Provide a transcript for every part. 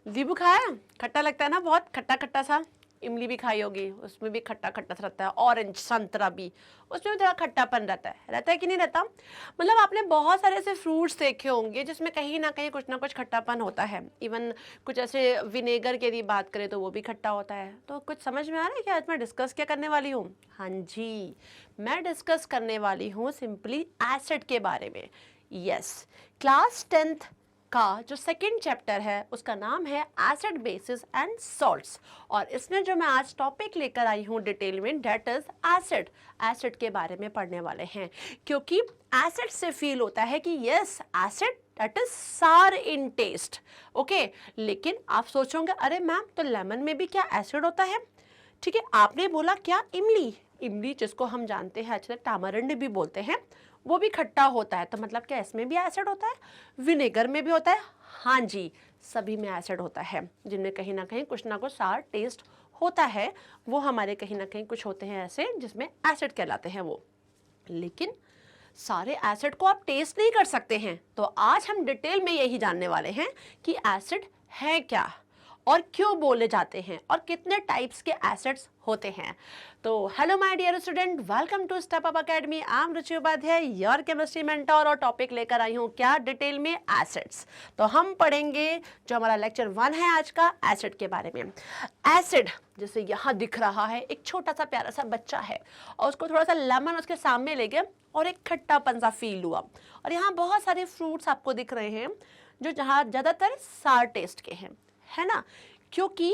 नींबू खाया? खट्टा लगता है ना, बहुत खट्टा खट्टा सा। इमली भी खाई होगी, उसमें भी खट्टा खट्टा सा रहता है। ऑरेंज संतरा भी, उसमें भी थोड़ा खट्टापन रहता है कि नहीं रहता? मतलब आपने बहुत सारे ऐसे फ्रूट्स देखे होंगे जिसमें कहीं ना कुछ खट्टापन होता है। इवन कुछ ऐसे विनेगर की यदि बात करें तो वो भी खट्टा होता है। तो कुछ समझ में आ रहा है कि आज मैं डिस्कस क्या करने वाली हूँ? हाँ जी, मैं डिस्कस करने वाली हूँ सिंपली एसिड के बारे में। यस, क्लास 10th का जो सेकंड चैप्टर है उसका नाम है एसिड बेसिस एंड सॉल्ट्स, और इसमें जो मैं आज टॉपिक लेकर आई हूँ डिटेल में, डेट इज एसिड। एसिड के बारे में पढ़ने वाले हैं, क्योंकि एसिड से फील होता है कि यस, एसिड दैट इज सार इन टेस्ट। ओके, लेकिन आप सोचोगे अरे मैम, तो लेमन में भी क्या एसिड होता है? ठीक है, आपने बोला क्या? इमली, इमली जिसको हम जानते हैं अच्छे टामरिंड भी बोलते हैं, वो भी खट्टा होता है, तो मतलब क्या इसमें भी एसिड होता है? विनेगर में भी होता है? हाँ जी, सभी में एसिड होता है, जिनमें कहीं ना कुछ सार टेस्ट होता है। वो हमारे कहीं ना कहीं कुछ होते हैं ऐसे जिसमें एसिड कहलाते हैं वो। लेकिन सारे एसिड को आप टेस्ट नहीं कर सकते हैं। तो आज हम डिटेल में यही जानने वाले हैं कि एसिड है क्या, और क्यों बोले जाते हैं, और कितने टाइप्स के एसिड्स होते हैं। तो hello my dear student, welcome to Step Up Academy. I am Ruchi Upadhyay, your chemistry mentor, और टॉपिक लेकर आई हूँ क्या? डिटेल में एसिड्स। तो हम पढ़ेंगे जो हमारा लेक्चर 1 है आज का, एसिड के बारे में। एसिड जैसे यहाँ दिख रहा है, एक छोटा सा प्यारा सा बच्चा है, और उसको थोड़ा सा लेमन उसके सामने ले गए और एक खट्टापन सा फील हुआ। और यहाँ बहुत सारे फ्रूट्स आपको दिख रहे हैं जो जहाँ ज़्यादातर सार टेस्ट के हैं, है ना? क्योंकि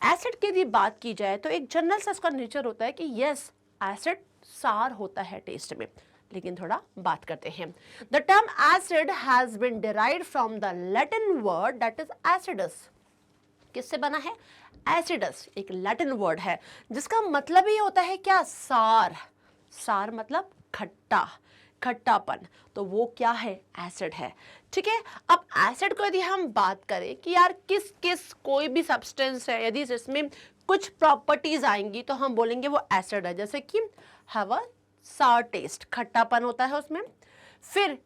एसिड की यदि बात की जाए तो एक जनरल सा इसका नेचर होता है कि यस, एसिड सार होता है टेस्ट में। लेकिन थोड़ा बात करते हैं। The term acid has been derived from the Latin word that is acidus. किससे बना है? एसिडस एक लैटिन वर्ड है जिसका मतलब ही होता है क्या? सार। सार मतलब खट्टा, खट्टापन। तो वो क्या है? एसिड है। ठीक है, अब एसिड को यदि हम बात करें कि यार किस किस कोई भी सब्सटेंस है यदि जिसमें कुछ प्रॉपर्टीज आएंगी तो हम बोलेंगे वो एसिड है। जैसे कि हैव अ सार टेस्ट, खट्टापन होता है उसमें। फिर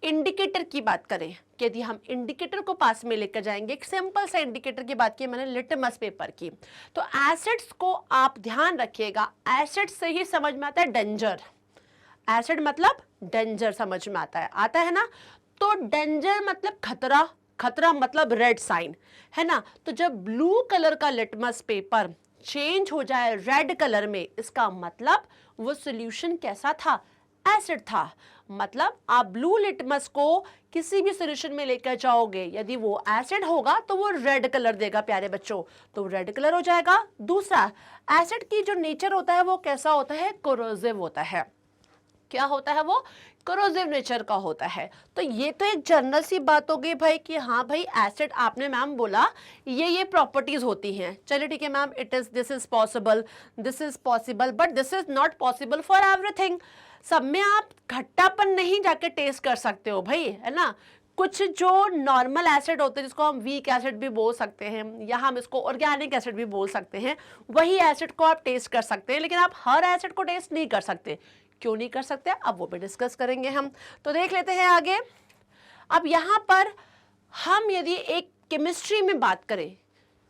इंडिकेटर की बात करें कि यदि हम इंडिकेटर को पास में लेकर जाएंगे, एक सिंपल सा इंडिकेटर की बात की मैंने, लिटमस पेपर की। तो एसिड्स को आप ध्यान रखिएगा, एसिड से ही समझ में आता है डेंजर। एसिड मतलब डेंजर समझ में आता है ना? तो डेंजर मतलब खतरा, खतरा मतलब रेड साइन, है ना? तो जब ब्लू कलर का लिटमस पेपर चेंज हो जाए रेड कलर में, इसका मतलब वो सॉल्यूशन कैसा था? एसिड था। मतलब आप ब्लू लिटमस को किसी भी सॉल्यूशन में लेकर जाओगे, यदि वो एसिड होगा तो वो रेड कलर देगा प्यारे बच्चों, तो रेड कलर हो जाएगा। दूसरा, एसिड की जो नेचर होता है वो कैसा होता है? कोरोसिव होता है। क्या होता है वो? कोरोसिव नेचर का होता है। तो ये तो एक जनरल सी बात हो गई भाई कि हाँ भाई एसिड, आपने मैम बोला ये प्रॉपर्टीज होती हैं, चलिए ठीक है ma'am, this is possible, but this is not possible for everything. सब में आप खट्टापन नहीं जाके टेस्ट कर सकते हो भाई, है ना? कुछ जो नॉर्मल एसिड होते हैं जिसको हम वीक एसिड भी बोल सकते हैं, या हम इसको ऑर्गेनिक एसिड भी बोल सकते हैं, वही एसिड को आप टेस्ट कर सकते हैं, लेकिन आप हर एसिड को टेस्ट नहीं कर सकते। क्यों नहीं कर सकते? अब वो भी डिस्कस करेंगे हम। तो देख लेते हैं आगे। अब यहाँ पर हम यदि एक केमिस्ट्री में बात करें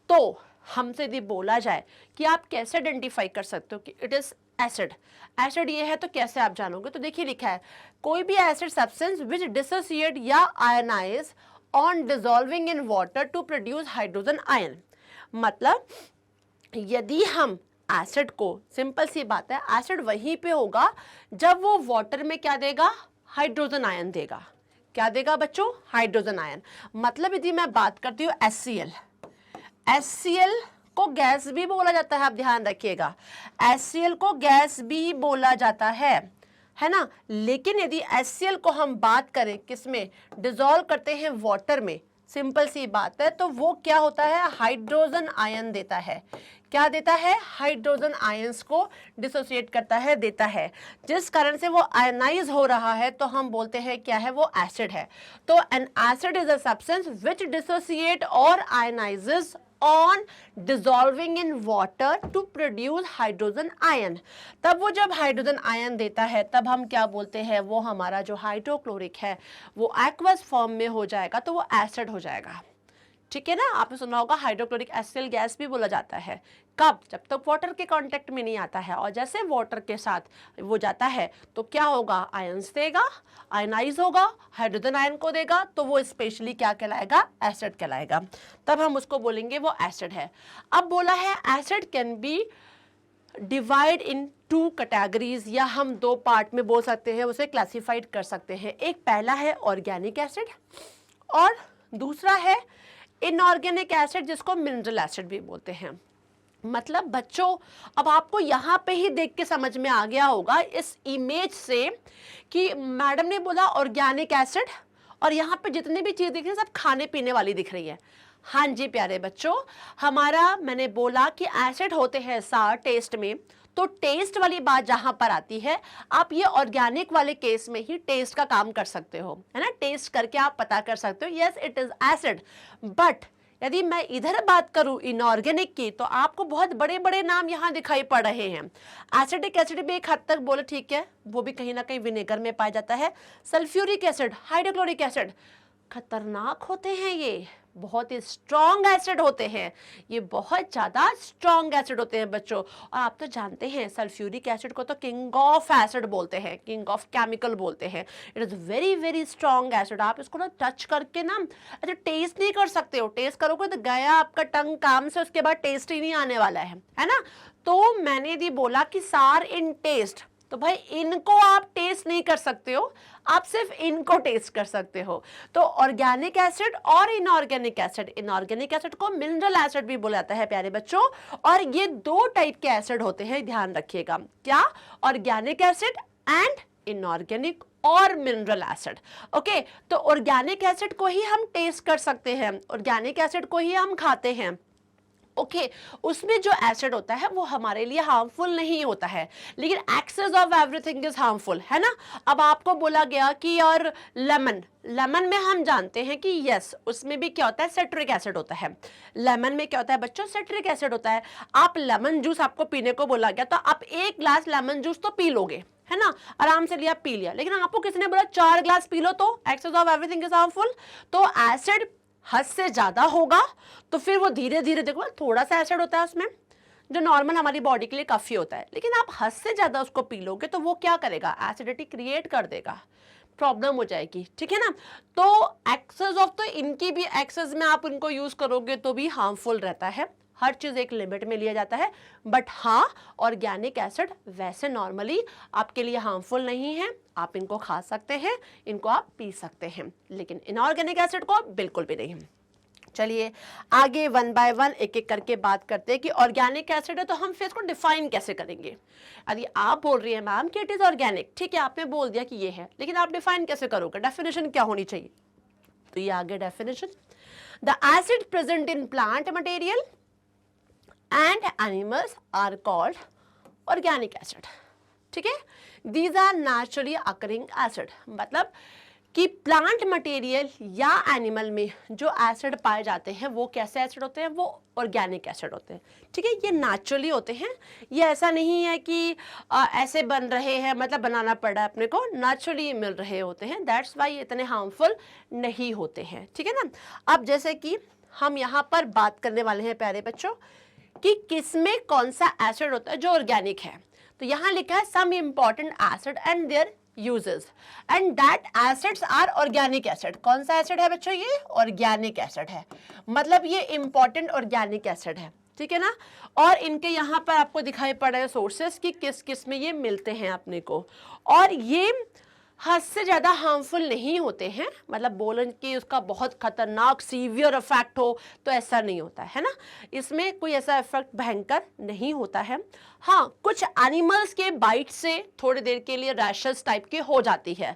तो हमसे यदि बोला जाए कि आप कैसे आइडेंटिफाई कर सकते हो कि इट इज एसिड, एसिड ये है, तो कैसे आप जानोगे? तो देखिए लिखा है, कोई भी एसिड सब्सटेंस विच डिसोसिएट या ionise on dissolving in water to produce hydrogen ion. मतलब यदि हम एसिड को, सिंपल सी बात है, एसिड वहीं पे होगा जब वो वाटर में क्या देगा? हाइड्रोजन आयन देगा। क्या देगा बच्चों? Hydrogen ion. मतलब यदि मैं बात करती हूँ HCl, HCl को गैस भी बोला जाता है, आप ध्यान रखिएगा, HCl को गैस भी बोला जाता है ना? लेकिन यदि HCl को हम बात करें किसमें? डिसॉल्व करते हैं वाटर में, सिंपल सी बात है, तो वो क्या होता है? हाइड्रोजन आयन देता है। क्या देता है? हाइड्रोजन आयंस को डिसोसिएट करता है, देता है, जिस कारण से वो आयनाइज हो रहा है, तो हम बोलते हैं क्या है? वो एसिड है। तो an acid is a substance which dissociate और ionises on dissolving in water to produce hydrogen ion. तब वो जब हाइड्रोजन आयन देता है तब हम क्या बोलते हैं? वो हमारा जो हाइड्रोक्लोरिक है वो एक्वस फॉर्म में हो जाएगा, तो वो एसिड हो जाएगा। ठीक है ना। आपने सुना होगा हाइड्रोक्लोरिक एसिड गैस भी बोला जाता है। कब? जब तक वाटर के कांटेक्ट में नहीं आता है, और जैसे वाटर के साथ वो जाता है तो क्या होगा, आयंस देगा, आयनाइज होगा, हाइड्रोजन आयन को देगा, तो वो स्पेशली क्या कहलाएगा, एसिड कहलाएगा। तब हम उसको बोलेंगे वो एसिड है। अब बोला है acid can be divide in 2 categories, या हम 2 पार्ट में बोल सकते हैं, उसे क्लासिफाइड कर सकते हैं। एक पहला है ऑर्गेनिक एसिड और दूसरा है इनऑर्गेनिक एसिड, जिसको मिनरल एसिड भी बोलते हैं। मतलब बच्चों, अब आपको यहाँ पे ही देख के समझ में आ गया होगा इस इमेज से कि मैडम ने बोला ऑर्गेनिक एसिड, और यहाँ पे जितनी भी चीज़ दिख रही है सब खाने पीने वाली दिख रही है। हाँ जी प्यारे बच्चों, हमारा मैंने बोला कि एसिड होते हैं सार टेस्ट में, तो टेस्ट वाली बात जहां पर आती है, आप ये ऑर्गेनिक वाले केस में ही टेस्ट का काम कर सकते हो, है ना। टेस्ट करके आप पता कर सकते हो yes it is acid. But यदि मैं इधर बात करूं इनऑर्गेनिक की, तो आपको बहुत बड़े बड़े नाम यहाँ दिखाई पड़ रहे हैं। एसिडिक एसिड भी एक हद तक बोले ठीक है, वो भी कहीं ना कहीं विनेगर में पाया जाता है। सल्फ्यूरिक एसिड, हाइड्रोक्लोरिक एसिड, खतरनाक होते हैं, ये बहुत ही स्ट्रॉन्ग एसिड होते हैं, ये बहुत ज़्यादा स्ट्रॉन्ग एसिड होते हैं बच्चों। और आप तो जानते हैं सल्फ्यूरिक एसिड को तो किंग ऑफ एसिड बोलते हैं, किंग ऑफ केमिकल बोलते हैं। It is very very strong acid. आप इसको ना टच करके ना अच्छा टेस्ट नहीं कर सकते हो, टेस्ट करोगे तो गया आपका टंग काम से, उसके बाद टेस्ट ही नहीं आने वाला है ना। तो मैंने भी बोला कि सार इन टेस्ट, तो भाई इनको आप टेस्ट नहीं कर सकते हो, आप सिर्फ इनको टेस्ट कर सकते हो। तो ऑर्गेनिक एसिड और इनऑर्गेनिक एसिड, इनऑर्गेनिक एसिड को मिनरल एसिड भी बोला जाता है प्यारे बच्चों। और ये 2 टाइप के एसिड होते हैं, ध्यान रखिएगा, क्या, ऑर्गेनिक एसिड एंड इनऑर्गेनिक और मिनरल एसिड। ओके, तो ऑर्गेनिक एसिड को ही हम टेस्ट कर सकते हैं, ऑर्गेनिक एसिड को ही हम खाते हैं। ओके, उसमें जो एसिड होता है वो हमारे लिए हार्मफुल नहीं होता है, लेकिन excess of everything is harmful, है ना। अब आपको बोला गया कि और लेमन, लेमन में हम जानते हैं कि यस उसमें भी क्या होता है, सिट्रिक एसिड होता है। लेमन में क्या होता है बच्चों, सिट्रिक एसिड होता है। आप लेमन जूस आपको पीने को बोला गया तो आप 1 ग्लास लेमन जूस तो पी लोगे, है ना, आराम से लिया पी लिया, लेकिन आपको किसी ने बोला 4 ग्लास पी लो तो excess of everything is harmful. तो एसिड हद से ज्यादा होगा तो फिर वो धीरे धीरे, देखो थोड़ा सा एसिड होता है उसमें जो नॉर्मल हमारी बॉडी के लिए काफी होता है, लेकिन आप हद से ज्यादा उसको पी लोगे तो वो क्या करेगा, एसिडिटी क्रिएट कर देगा, प्रॉब्लम हो जाएगी, ठीक है ना। तो एक्सेस ऑफ, तो इनकी भी एक्सेस में आप इनको यूज करोगे तो भी हार्मफुल रहता है। हर चीज एक लिमिट में लिया जाता है। बट हाँ, ऑर्गेनिक एसिड वैसे नॉर्मली आपके लिए हार्मफुल नहीं है, आप इनको खा सकते हैं, इनको आप पी सकते हैं, लेकिन इनऑर्गेनिक एसिड को बिल्कुल भी नहीं। चलिए आगे 1 बाय 1 एक एक करके बात करते हैं कि ऑर्गेनिक एसिड है तो हम फिर इसको डिफाइन कैसे करेंगे। यदि आप बोल रही है मैम कि इट इज ऑर्गेनिक, ठीक है आपने बोल दिया कि ये है, लेकिन आप डिफाइन कैसे करोगे, डेफिनेशन क्या होनी चाहिए। तो ये आगे definition, the acid present in plant material and animals are called organic acid, ठीक है। These are naturally occurring acid, मतलब कि प्लांट मटेरियल या एनिमल में जो एसिड पाए जाते हैं वो कैसे एसिड होते हैं, वो ऑर्गेनिक एसिड होते हैं, ठीक है। ये नेचुरली होते हैं, ये ऐसा नहीं है कि ऐसे बन रहे हैं, मतलब बनाना पड़ा अपने को, नेचुरली मिल रहे होते हैं, दैट्स वाई इतने हार्मफुल नहीं होते हैं, ठीक है ना। अब जैसे कि हम यहाँ पर बात करने वाले हैं प्यारे बच्चों कि किसमें कौन सा एसिड होता है जो ऑर्गेनिक है। तो यहाँ लिखा है some important acid and their uses and that acids are organic acid. कौन सा एसिड है बच्चों, ये ऑर्गेनिक एसिड है, मतलब ये इंपॉर्टेंट ऑर्गेनिक एसिड है, ठीक है ना। और इनके यहाँ पर आपको दिखाई पड़ रहे हैं सोर्सेस कि किस किस में ये मिलते हैं अपने को, और ये हद से ज़्यादा हार्मफुल नहीं होते हैं, मतलब बोलन कि उसका बहुत खतरनाक सीवियर इफेक्ट हो तो ऐसा नहीं होता है ना, इसमें कोई ऐसा इफेक्ट भयंकर नहीं होता है। हाँ, कुछ एनिमल्स के बाइट से थोड़ी देर के लिए रैशेस टाइप के हो जाती है,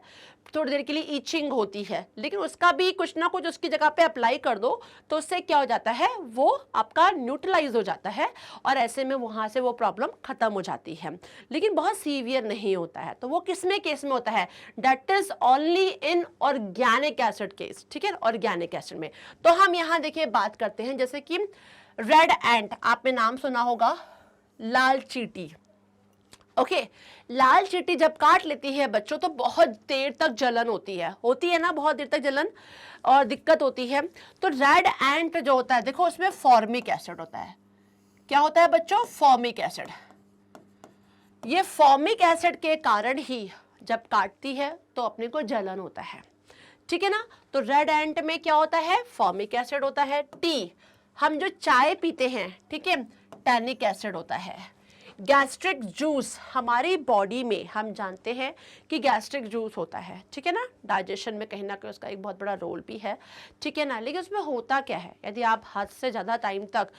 थोड़ी देर के लिए ईचिंग होती है, लेकिन उसका भी कुछ ना कुछ उसकी जगह पे अप्लाई कर दो तो उससे क्या हो जाता है, वो आपका न्यूट्रलाइज हो जाता है और ऐसे में वहाँ से वो प्रॉब्लम खत्म हो जाती है, लेकिन बहुत सीवियर नहीं होता है। तो वो किसमें केस में होता है, that is only in organic acid case, ठीक है, ऑर्गेनिक एसिड में। तो हम यहाँ देखिए बात करते हैं, जैसे कि रेड एंट, आपने नाम सुना होगा, लाल चींटी, ओके लाल चींटी जब काट लेती है बच्चों तो बहुत देर तक जलन होती है ना, बहुत देर तक जलन और दिक्कत होती है। तो रेड एंट जो होता है देखो उसमें फॉर्मिक एसिड होता है। क्या होता है बच्चों? Formic acid. ये फॉर्मिक एसिड के कारण ही जब काटती है तो अपने को जलन होता है, ठीक है ना। तो रेड एंट में क्या होता है? फॉर्मिक एसिड होता है। टी, हम जो चाय पीते हैं, ठीक है, टैनिक एसिड होता है। गैस्ट्रिक जूस, हमारी बॉडी में हम जानते हैं कि गैस्ट्रिक जूस होता है, ठीक है ना, डाइजेशन में कहीं ना कहीं उसका एक बहुत बड़ा रोल भी है, ठीक है ना। लेकिन उसमें होता क्या है, यदि आप हद से ज़्यादा टाइम तक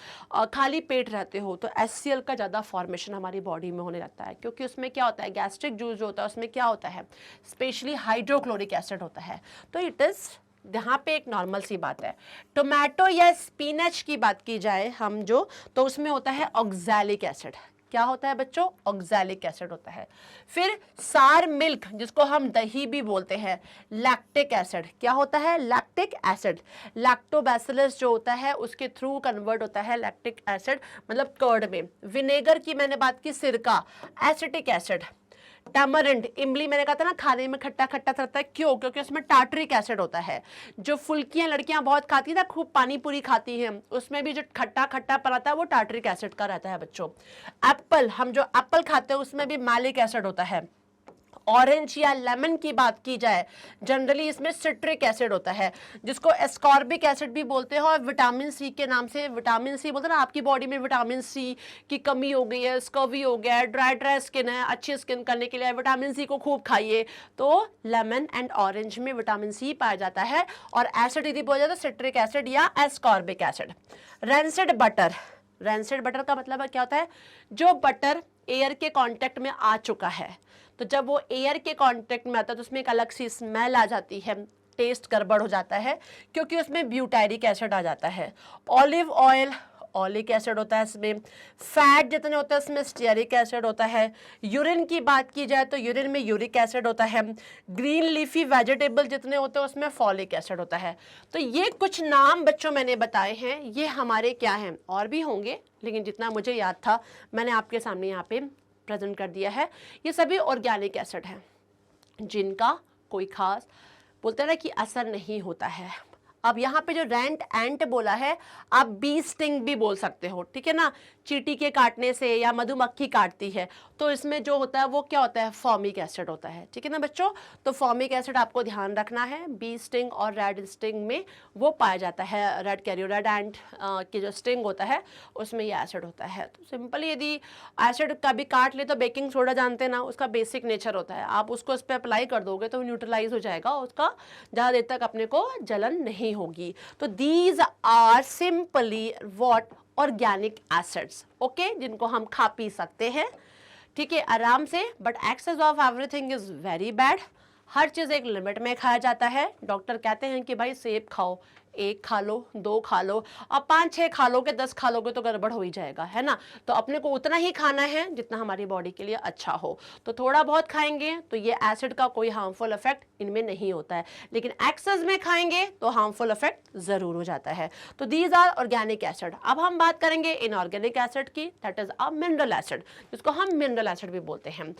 खाली पेट रहते हो तो HCl का ज़्यादा फॉर्मेशन हमारी बॉडी में होने लगता है, क्योंकि उसमें क्या होता है, गैस्ट्रिक जूस जो होता है उसमें क्या होता है, स्पेशली हाइड्रोक्लोरिक एसिड होता है। तो इट इज़ यहाँ पे एक नॉर्मल सी बात है। टोमेटो या स्पिनच की बात की जाए हम जो, तो उसमें होता है ऑक्सैलिक एसिड। क्या होता है बच्चों? ऑक्सैलिक एसिड होता है। फिर सार मिल्क जिसको हम दही भी बोलते हैं, लैक्टिक एसिड। क्या होता है? Lactic acid. लैक्टोबैसिलस जो होता है उसके थ्रू कन्वर्ट होता है लैक्टिक एसिड, मतलब कर्ड में। विनेगर की मैंने बात की, सिरका, एसिटिक एसिड। टैमरिंड, इमली, मैंने कहा था ना खाने में खट्टा खट्टा रहता है, क्यों? क्योंकि उसमें टार्टरिक एसिड होता है। जो फुल्कियां लड़कियां बहुत खाती हैं ना, खूब पानी पूरी खाती हैं, उसमें भी जो खट्टा खट्टा आता है वो टार्टरिक एसिड का रहता है बच्चों। एप्पल, हम जो एप्पल खाते हैं उसमें भी मैलिक एसिड होता है। ऑरेंज या लेमन की बात की जाए, जनरली इसमें सिट्रिक एसिड होता है, जिसको एस्कॉर्बिक एसिड भी बोलते हैं, और विटामिन सी के नाम से, विटामिन सी बोलते हैं ना, आपकी बॉडी में विटामिन सी की कमी हो गई है, स्कर्वी हो गया है, ड्राई स्किन है, अच्छी स्किन करने के लिए विटामिन सी को खूब खाइए। तो लेमन एंड ऑरेंज में विटामिन सी पाया जाता है, और एसिड यदि बोला जाए तो सिट्रिक एसिड या ascorbic acid. Rancid butter, rancid butter का मतलब क्या होता है? जो बटर एयर के कांटेक्ट में आ चुका है, तो जब वो एयर के कांटेक्ट में आता है तो उसमें एक अलग सी स्मेल आ जाती है, टेस्ट गड़बड़ हो जाता है, क्योंकि उसमें ब्यूटायरिक एसिड आ जाता है। ऑलिव ऑयल, ऑलिक एसिड होता है इसमें। फैट जितने होते हैं उसमें स्टीयरिक एसिड होता है। यूरिन की बात की जाए तो यूरिन में यूरिक एसिड होता है। ग्रीन लीफी वेजिटेबल जितने होते हैं उसमें फॉलिक एसिड होता है। तो ये कुछ नाम बच्चों मैंने बताए हैं, ये हमारे क्या हैं, और भी होंगे लेकिन जितना मुझे याद था मैंने आपके सामने यहाँ पे प्रेजेंट कर दिया है। ये सभी ऑर्गेनिक एसिड हैं जिनका कोई खास बोलते हैं ना कि असर नहीं होता है। अब यहाँ पे जो रेंट एंट बोला है, आप बी स्टिंग भी बोल सकते हो, ठीक है ना, चींटी के काटने से या मधुमक्खी काटती है तो इसमें जो होता है वो क्या होता है? फॉर्मिक एसिड होता है, ठीक है ना बच्चों। तो फॉर्मिक एसिड आपको ध्यान रखना है, बी स्टिंग और रेड स्टिंग में वो पाया जाता है। रेड कैरियो, रेड एंट की जो स्टिंग होता है उसमें ये एसिड होता है। तो सिंपल यदि एसिड कभी काट ले तो बेकिंग सोडा जानते हैं ना, उसका बेसिक नेचर होता है, आप उसको उस पर अप्लाई कर दोगे तो न्यूट्रलाइज हो जाएगा, उसका ज़्यादा देर तक अपने को जलन नहीं होगी। तो these are simply what? Organic acids, okay, जिनको हम खा पी सकते हैं, ठीक है, आराम से। But excess of everything is very bad. हर चीज़ एक लिमिट में खाया जाता है। डॉक्टर कहते हैं कि भाई सेब खाओ, 1 खा लो, 2 खा लो, अब 5-6 खा लोगे, 10 खा लोगे तो गड़बड़ हो ही जाएगा, है ना। तो अपने को उतना ही खाना है जितना हमारी बॉडी के लिए अच्छा हो। तो थोड़ा बहुत खाएंगे तो ये एसिड का कोई हार्मफुल इफेक्ट इनमें नहीं होता है, लेकिन एक्सेस में खाएंगे तो हार्मफुल इफेक्ट जरूर हो जाता है। तो दीज आर ऑर्गेनिक एसिड। अब हम बात करेंगे इनऑर्गेनिक एसिड की, that is a mineral acid, जिसको हम मिनरल एसिड भी बोलते हैं।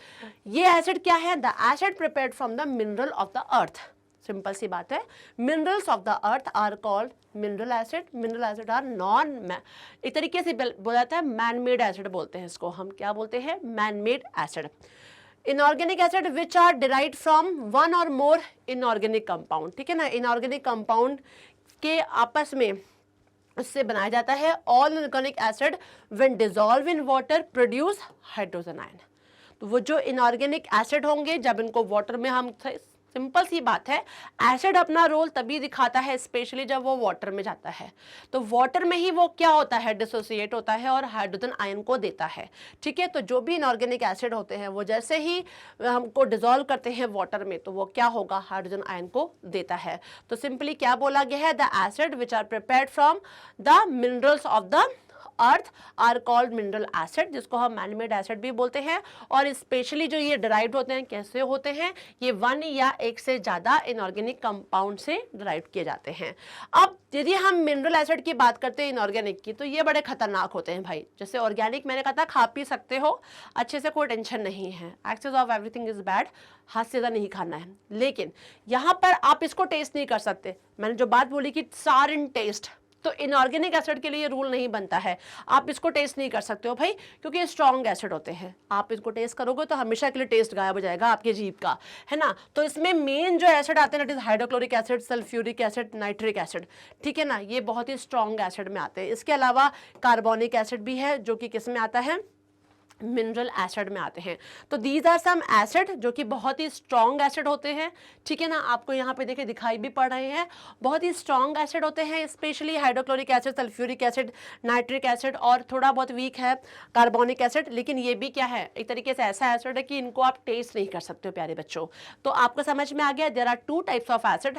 ये एसिड क्या है? The acid prepared from the mineral of the earth. Simple सी बात है, minerals of the earth are called mineral acid. Mineral acid are known, एक तरीके से बोला जाता है मैन मेड एसिड बोलते हैं इसको, हम क्या बोलते हैं? Man made acid. Inorganic acid which are derived from one or more inorganic compound, ठीक है ना, इनऑर्गेनिक कंपाउंड के आपस में उससे बनाया जाता है। All inorganic acid when dissolve in water produce hydrogen ion. तो वो जो इनऑर्गेनिक एसिड होंगे जब इनको वाटर में हम, सिंपल सी बात है, एसिड अपना रोल तभी दिखाता है स्पेशली जब वो वाटर में जाता है, तो वाटर में ही वो क्या होता है? डिसोसिएट होता है और हाइड्रोजन आयन को देता है, ठीक है। तो जो भी इनऑर्गेनिक एसिड होते हैं वो जैसे ही हमको डिसॉल्व करते हैं वाटर में तो वो क्या होगा? हाइड्रोजन आयन को देता है। तो सिंपली क्या बोला गया है? The acid which are prepared from the minerals of the earth are called mineral acid, जिसको हम मैन मेड एसिड भी बोलते हैं। और स्पेशली जो ये डिराइव्ड होते हैं, कैसे होते हैं, ये 1 या 1 से ज़्यादा इनऑर्गेनिक कंपाउंड से डिराइव किए जाते हैं। अब यदि हम मिनरल एसिड की बात करते हैं इनऑर्गेनिक की, तो ये बड़े खतरनाक होते हैं भाई। जैसे ऑर्गेनिक मैंने कहा था खा पी सकते हो अच्छे से, कोई टेंशन नहीं है, excess of everything is bad, हाथ से ज़्यादा नहीं खाना है। लेकिन यहाँ पर आप इसको टेस्ट नहीं कर सकते। मैंने जो बात बोली कि सार इन टेस्ट, तो इनऑर्गेनिक एसिड के लिए रूल नहीं बनता है, आप इसको टेस्ट नहीं कर सकते हो भाई, क्योंकि ये स्ट्रॉन्ग एसिड होते हैं। आप इसको टेस्ट करोगे तो हमेशा के लिए टेस्ट गायब हो जाएगा आपके जीभ का, है ना। तो इसमें मेन जो एसिड आते हैं, that is hydrochloric acid, sulphuric acid, nitric acid, ठीक है ना। ये बहुत ही स्ट्रॉन्ग एसिड में आते हैं। इसके अलावा कार्बोनिक एसिड भी है, जो कि किस में आता है, मिनरल एसिड में आते हैं। तो दीज आर सम एसिड जो कि बहुत ही स्ट्रॉन्ग एसिड होते हैं, ठीक है ना। आपको यहाँ पे देखिए दिखाई भी पड़ रहे हैं, बहुत ही स्ट्रॉन्ग एसिड होते हैं, specially hydrochloric acid, sulphuric acid, nitric acid, और थोड़ा बहुत वीक है कार्बोनिक एसिड। लेकिन ये भी क्या है, एक तरीके से ऐसा एसिड है कि इनको आप टेस्ट नहीं कर सकते हो प्यारे बच्चों। तो आपको समझ में आ गया, there are 2 types of acid,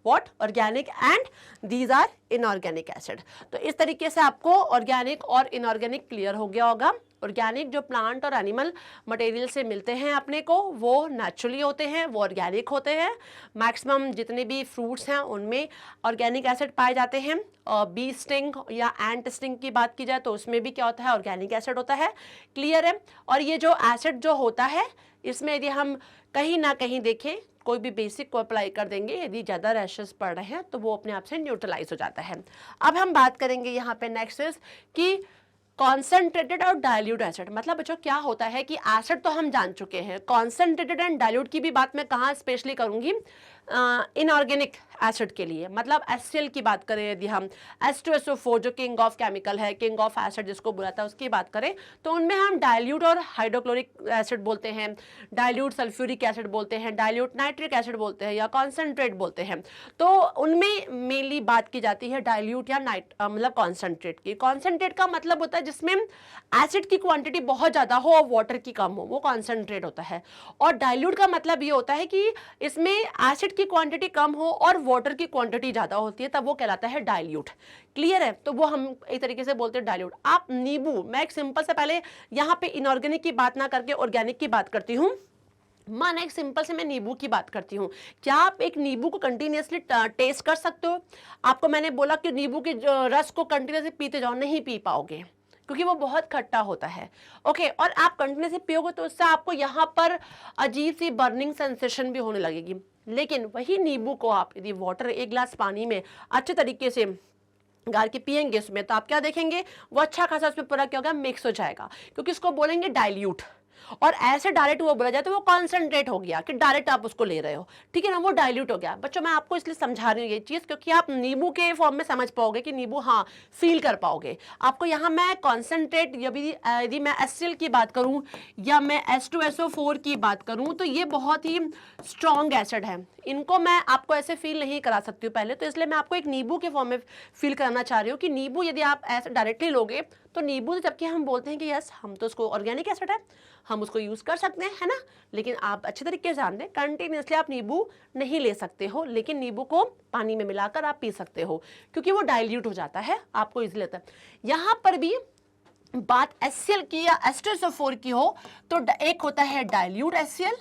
what organic and these are inorganic acid। तो इस तरीके से आपको ऑर्गेनिक और इनऑर्गेनिक क्लियर हो गया होगा। ऑर्गेनिक जो प्लांट और एनिमल मटेरियल से मिलते हैं अपने को, वो नेचुरली होते हैं, वो ऑर्गेनिक होते हैं। मैक्सिमम जितने भी फ्रूट्स हैं उनमें ऑर्गेनिक एसिड पाए जाते हैं। और बी स्टिंग या एंट स्टिंग की बात की जाए तो उसमें भी क्या होता है, ऑर्गेनिक एसिड होता है, क्लियर है। और ये जो एसिड जो होता है, इसमें यदि हम कहीं ना कहीं देखें, कोई भी बेसिक को अप्लाई कर देंगे, यदि ज़्यादा रैशेस पड़ रहे हैं तो वो अपने आप से न्यूट्रलाइज हो जाता है। अब हम बात करेंगे यहाँ पे नेक्स्ट इज कि कॉन्सेंट्रेटेड और डाइल्यूट एसिड। मतलब बच्चों क्या होता है कि एसिड तो हम जान चुके हैं, कॉन्सेंट्रेटेड एंड डाइल्यूट की भी बात मैं कहाँ स्पेशली करूँगी, इनऑर्गेनिक एसिड के लिए। मतलब HCl की बात करें, यदि हम H2SO4 जो किंग ऑफ केमिकल है, किंग ऑफ एसिड जिसको बुलाता है, उसकी बात करें तो उनमें हम डाइल्यूट और हाइड्रोक्लोरिक एसिड बोलते हैं, डाइल्यूट सल्फ्यूरिक एसिड बोलते हैं, डाइल्यूट नाइट्रिक एसिड बोलते हैं, या कॉन्सेंट्रेट बोलते हैं। तो उनमें मेनली बात की जाती है डाइल्यूट या मतलब कॉन्सेंट्रेट की। कॉन्सेंट्रेट का मतलब होता है जिसमें एसिड की क्वांटिटी बहुत ज़्यादा हो और वाटर की कम हो, वो कॉन्सेंट्रेट होता है। और डाइल्यूट का मतलब ये होता है कि इसमें एसिड की क्वांटिटी कम हो और वाटर की क्वांटिटी ज़्यादा होती है, तब वो कहलाता है डाइल्यूट, क्लियर है। तो वो हम एक तरीके से बोलते हैं डाइल्यूट। आप नींबू, मैं एक सिंपल से पहले यहाँ पे इनऑर्गेनिक की बात ना करके ऑर्गेनिक की बात करती हूँ। मान एक सिंपल से मैं नींबू की बात करती हूँ, क्या आप एक नींबू को कंटिन्यूसली टेस्ट कर सकते हो? आपको मैंने बोला कि नींबू के रस को कंटिन्यूसली पीते जाओ, नहीं पी पाओगे क्योंकि वो बहुत खट्टा होता है, ओके। और आप कंटिन्यूसली पियोगे तो उससे आपको यहाँ पर अजीब सी बर्निंग सेंसेशन भी होने लगेगी। लेकिन वही नींबू को आप यदि वाटर, 1 गिलास पानी में अच्छे तरीके से गार के पियेंगे उसमें, तो आप क्या देखेंगे, वो अच्छा खासा उसमें पूरा क्या होगा, मिक्स हो जाएगा, क्योंकि उसको बोलेंगे डाइल्यूट। और ऐसे डायरेक्ट वो बोला जाए तो वो कॉन्सेंट्रेट हो गया कि डायरेक्ट आप उसको ले रहे हो, ठीक है ना, वो डाइल्यूट हो गया। बच्चों मैं आपको इसलिए समझा रही हूँ ये चीज़ क्योंकि आप नींबू के फॉर्म में समझ पाओगे कि नींबू, हाँ फील कर पाओगे। आपको यहाँ मैं कॉन्सेंट्रेट, यदि मैं HCl की बात करूँ या मैं H2SO4 की बात करूँ, तो ये बहुत ही स्ट्रॉन्ग एसिड है, इनको मैं आपको ऐसे फील नहीं करा सकती हूँ पहले। तो इसलिए मैं आपको एक नींबू के फॉर्म में फील कराना चाह रही हूँ कि नींबू यदि आप ऐसे डायरेक्टली लोगे तो नींबू, जबकि हम बोलते हैं कि यस हम तो उसको ऑर्गेनिक एसिड है, हम उसको यूज़ कर सकते हैं, है ना। लेकिन आप अच्छे तरीके से जान दें, कंटिन्यूसली आप नींबू नहीं ले सकते हो, लेकिन नींबू को पानी में मिलाकर आप पी सकते हो क्योंकि वो डाइल्यूट हो जाता है, आपको इजीली लगता है। यहाँ पर भी बात HCl की या H2SO4 की हो तो एक होता है डाइल्यूट HCl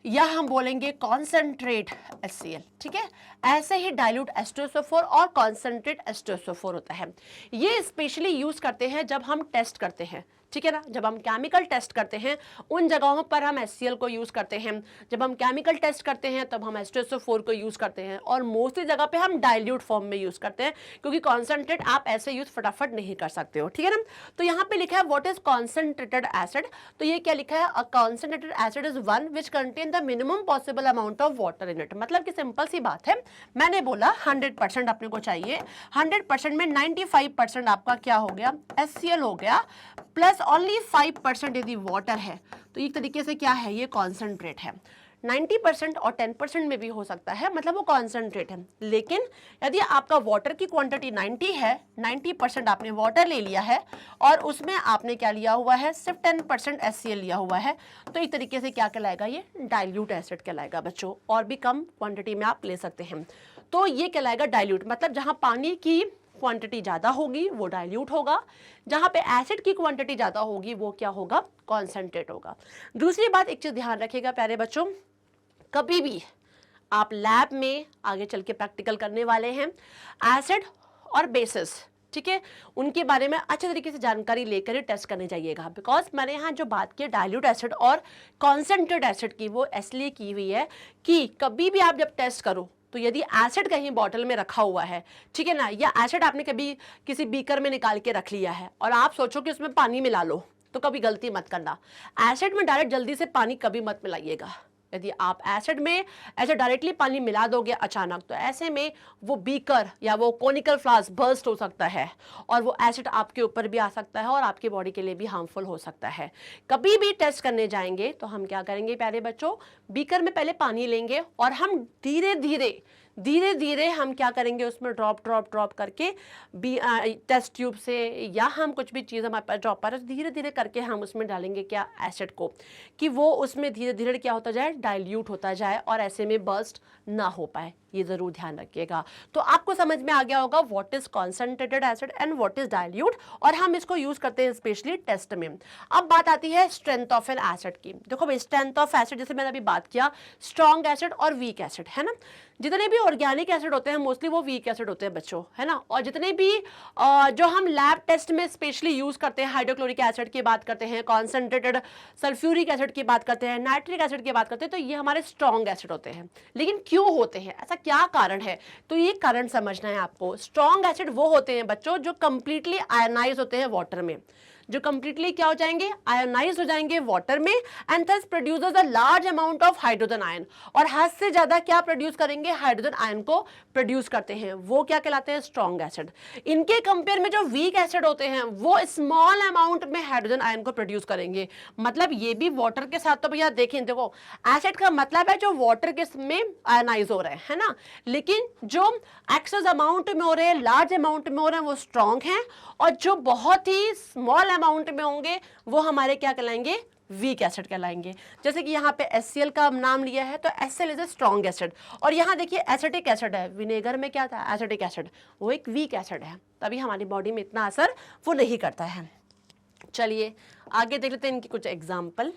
या हम बोलेंगे कॉन्सेंट्रेट HCl, ठीक है। ऐसे ही डाइल्यूट H2SO4 और कॉन्सेंट्रेट H2SO4 होता है। ये स्पेशली यूज करते हैं जब हम टेस्ट करते हैं, ठीक है ना। जब हम केमिकल टेस्ट करते हैं उन जगहों पर हम HCl को यूज़ करते हैं, जब हम केमिकल टेस्ट करते हैं तब हम H2SO4 को यूज़ करते हैं, और मोस्टली जगह पे हम डाइल्यूट फॉर्म में यूज़ करते हैं क्योंकि कॉन्सेंट्रेट आप ऐसे यूज़ फटाफट नहीं कर सकते हो, ठीक है ना। तो यहाँ पे लिखा है व्हाट इज कॉन्सेंट्रेटेड एसिड, तो ये क्या लिखा है, a concentrated acid is one which contain the minimum possible amount of water in it. मतलब कि सिंपल सी बात है, मैंने बोला 100% अपने को चाहिए, 100% में 95% आपका क्या हो गया, HCl हो गया, प्लस ओनली 5% यदि वाटर है, तो एक तरीके से क्या है, ये कॉन्सेंट्रेट है। 90% और 10% में भी हो सकता है, मतलब वो कॉन्सेंट्रेट है। लेकिन यदि आपका वाटर की क्वांटिटी 90 है, 90% आपने वाटर ले लिया है और उसमें आपने क्या लिया हुआ है, सिर्फ 10% HCl लिया हुआ है, तो एक तरीके से क्या कहलाएगा, ये डाइल्यूट एसिड कहलाएगा बच्चों। और भी कम क्वांटिटी में आप ले सकते हैं, तो ये कहलाएगा डाइल्यूट। मतलब जहाँ पानी की क्वांटिटी ज़्यादा होगी वो डाइल्यूट होगा, जहाँ पे एसिड की क्वांटिटी ज़्यादा होगी वो क्या होगा, कॉन्सेंट्रेट होगा। दूसरी बात, एक चीज़ ध्यान रखिएगा प्यारे बच्चों, कभी भी आप लैब में आगे चल के प्रैक्टिकल करने वाले हैं, एसिड और बेसिस, ठीक है, उनके बारे में अच्छे तरीके से जानकारी लेकर ही टेस्ट करने जाइएगा। बिकॉज मैंने यहाँ जो बात की डाइल्यूट एसिड और कॉन्सेंट्रेट एसिड की, वो इसलिए की हुई है कि कभी भी आप जब टेस्ट करो तो यदि एसिड कहीं बॉटल में रखा हुआ है, ठीक है ना, या एसिड आपने कभी किसी बीकर में निकाल के रख लिया है और आप सोचो कि उसमें पानी मिला लो, तो कभी गलती मत करना। एसिड में डायरेक्ट जल्दी से पानी कभी मत मिलाइएगा। यदि आप एसिड में ऐसे डायरेक्टली पानी मिला दोगे अचानक, तो ऐसे में वो बीकर या वो कोनिकल फ्लास्क बर्स्ट हो सकता है और वो एसिड आपके ऊपर भी आ सकता है और आपकी बॉडी के लिए भी हार्मफुल हो सकता है। कभी भी टेस्ट करने जाएंगे तो हम क्या करेंगे प्यारे बच्चों, बीकर में पहले पानी लेंगे और हम धीरे धीरे हम क्या करेंगे, उसमें ड्रॉप करके टेस्ट ट्यूब से या हम कुछ भी चीज़ हमारे पास ड्रॉप पर धीरे धीरे करके हम उसमें डालेंगे क्या, एसिड को, कि वो उसमें धीरे धीरे क्या होता जाए, डाइल्यूट होता जाए और ऐसे में बर्स्ट ना हो पाए। ये जरूर ध्यान रखिएगा। तो आपको समझ में आ गया होगा what is concentrated acid and what is dilute, और हम इसको यूज करते हैं स्पेशली टेस्ट में। अब बात आती है स्ट्रेंथ ऑफ एन एसिड की। देखो भाई, स्ट्रेंथ ऑफ एसिड जैसे मैंने अभी बात किया, स्ट्रॉन्ग एसिड और वीक एसिड, है ना। जितने भी ऑर्गेनिक एसिड होते हैं मोस्टली वो वीक एसिड होते हैं बच्चों, है ना। और जितने भी जो हम लैब टेस्ट में स्पेशली यूज करते हैं, हाइड्रोक्लोरिक एसिड की बात करते हैं, कॉन्सेंट्रेटेड सल्फ्यूरिक एसिड की बात करते हैं, नाइट्रिक एसिड की बात करते हैं, तो ये हमारे स्ट्रॉन्ग एसिड होते हैं। लेकिन क्यों होते हैं, ऐसा क्या कारण है, तो ये कारण समझना है आपको। स्ट्रॉन्ग एसिड वो होते हैं बच्चों जो कंप्लीटली आयनाइज होते हैं वाटर में, जो कंप्लीटली क्या हो जाएंगे, आयोनाइज हो जाएंगे वाटर में, and thus produces a large amount of hydrogen ion, और हद से ज्यादा क्या प्रोड्यूस करेंगे, हाइड्रोजन आयन को प्रोड्यूस करते हैं, वो क्या कहलाते हैं, स्ट्रॉन्ग एसिड। इनके कंपेयर में जो वीक एसिड होते हैं वो स्मॉल अमाउंट में हाइड्रोजन आयन को प्रोड्यूस करेंगे। मतलब ये भी वाटर के साथ, तो भैया देखें, देखो एसिड का मतलब है जो वाटर के में आयोनाइज हो रहे हैं, है ना, लेकिन जो एक्सेस अमाउंट में हो रहे हैं, लार्ज अमाउंट में हो रहे हैं, वो स्ट्रॉन्ग हैं, और जो बहुत ही स्मॉल अमाउंट में होंगे वो हमारे क्या कहलाएंगे, वीक एसिड कहलाएंगे। जैसे कि यहाँ पे HCl का नाम लिया है, तो HCl is a strong acid, और यहाँ देखिए एसिटिक एसिड है, विनेगर में क्या था, एसिटिक एसिड, वो एक वीक एसिड है, तभी हमारी बॉडी में इतना असर वो नहीं करता है। चलिए आगे देख लेते हैं इनकी कुछ एग्जाम्पल।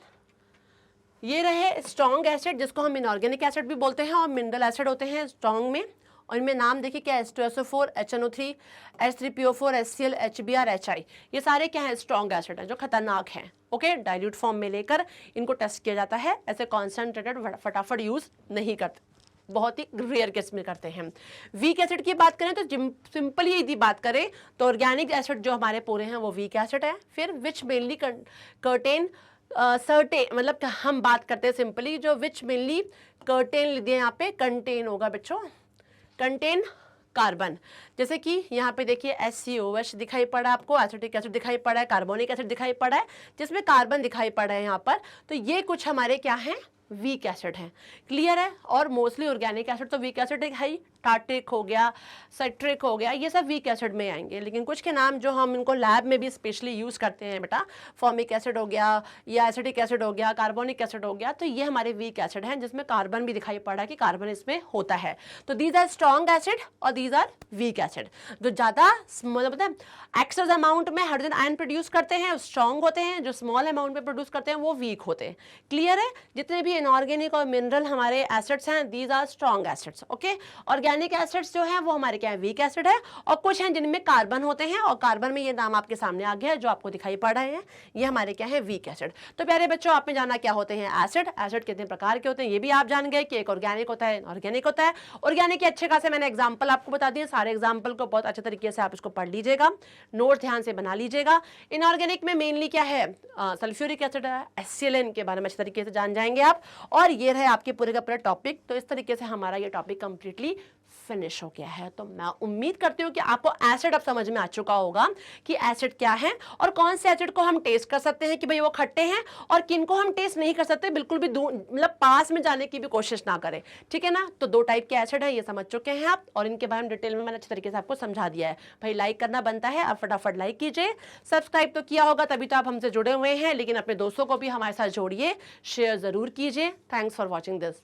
ये रहे स्ट्रॉन्ग एसिड, जिसको हम इनऑर्गेनिक एसिड भी बोलते हैं, और मिनरल एसिड होते हैं स्ट्रॉन्ग में, और इनमें नाम देखिए क्या है, H2SO4, HNO3, H3PO4, HCl, HBr, HI, ये सारे क्या है, स्ट्रॉन्ग एसिड हैं जो खतरनाक हैं। ओके, डाइल्यूट फॉर्म में लेकर इनको टेस्ट किया जाता है, ऐसे कॉन्सेंट्रेटेड फटाफट यूज नहीं करते, बहुत ही रेयर केस में करते हैं। वीक एसिड की बात करें तो सिंपली यदि बात करें तो ऑर्गेनिक एसिड जो हमारे पूरे हैं वो वीक एसिड है। फिर विच मेनली कर्टेन सर्टेन, मतलब हम बात करते हैं सिंपली जो विच मेनली कर्टेन लिख दिए यहाँ पे, कंटेन होगा बच्चों, कंटेन कार्बन। जैसे कि यहाँ पे देखिए HCOH दिखाई पड़ा आपको, एसिटिक एसिड दिखाई पड़ा है, कार्बोनिक एसिड दिखाई पड़ा है, जिसमें कार्बन दिखाई पड़ा है यहाँ पर, तो ये कुछ हमारे क्या हैं, वीक एसिड है। क्लियर है। और मोस्टली ऑर्गेनिक एसिड तो वीक एसिड है, टार्ट्रिक हो गया, साइट्रिक हो गया, ये सब वीक एसिड में आएंगे। लेकिन कुछ के नाम जो हम इनको लैब में भी स्पेशली यूज़ करते हैं बेटा, फॉर्मिक एसिड हो गया या एसिटिक एसिड हो गया, कार्बोनिक एसिड हो गया, तो ये हमारे वीक एसिड हैं जिसमें कार्बन भी दिखाई पड़ा है कि कार्बन इसमें होता है। तो दीज आर स्ट्रॉन्ग एसिड और दीज आर वीक एसिड। जो ज़्यादा मतलब पता है एक्सेस अमाउंट में हाइड्रोजन आयन प्रोड्यूस करते हैं स्ट्रॉन्ग होते हैं, जो स्मॉल अमाउंट में प्रोड्यूस करते हैं वो वीक होते हैं। क्लियर है। जितने भी इनऑर्गेनिक और मिनरल हमारे एसिड्स हैं these are strong acids. Okay, organic acids जो है वो हमारे क्या है, वीक एसिड है, और कुछ हैं जिनमें कार्बन होते हैं, और कार्बन में ये नाम आपके सामने आ गया है जो आपको दिखाई पड़ रहे हैं, ये हमारे क्या है, वीक एसिड। तो प्यारे बच्चों आपने जाना क्या होते हैं एसिड, एसिड कितने प्रकार के होते हैं ये भी आप जान गए कि एक ऑर्गेनिक होता है, ऑर्गेनिक होता है। ऑर्गेनिक के अच्छे खासे मैंने एग्जाम्पल आपको बता दिए, सारे एग्जाम्पल को बहुत अच्छे तरीके से आप इसको पढ़ लीजिएगा, नोट ध्यान से बना लीजिएगा। इनऑर्गेनिक में मेनली क्या है, सल्फ्यूरिक एसिड है, HCl के बारे में अच्छे तरीके से जान जाएंगे आप। और ये रहे आपके पूरे का पूरा टॉपिक। तो इस तरीके से हमारा ये टॉपिक कंप्लीटली फिनिश हो गया है। तो मैं उम्मीद करती हूँ कि आपको एसिड अब समझ में आ चुका होगा कि एसिड क्या है और कौन से एसिड को हम टेस्ट कर सकते हैं कि भाई वो खट्टे हैं, और किन को हम टेस्ट नहीं कर सकते, बिल्कुल भी मतलब पास में जाने की भी कोशिश ना करें, ठीक है ना। तो दो टाइप के एसिड है, ये समझ चुके हैं आप, और इनके बारे में डिटेल में मैंने अच्छे तरीके से आपको समझा दिया है। भाई लाइक करना बनता है, आप फटाफट लाइक कीजिए, सब्सक्राइब तो किया होगा तभी तो आप हमसे जुड़े हुए हैं, लेकिन अपने दोस्तों को भी हमारे साथ जोड़िए, शेयर जरूर कीजिए। Thanks for watching this.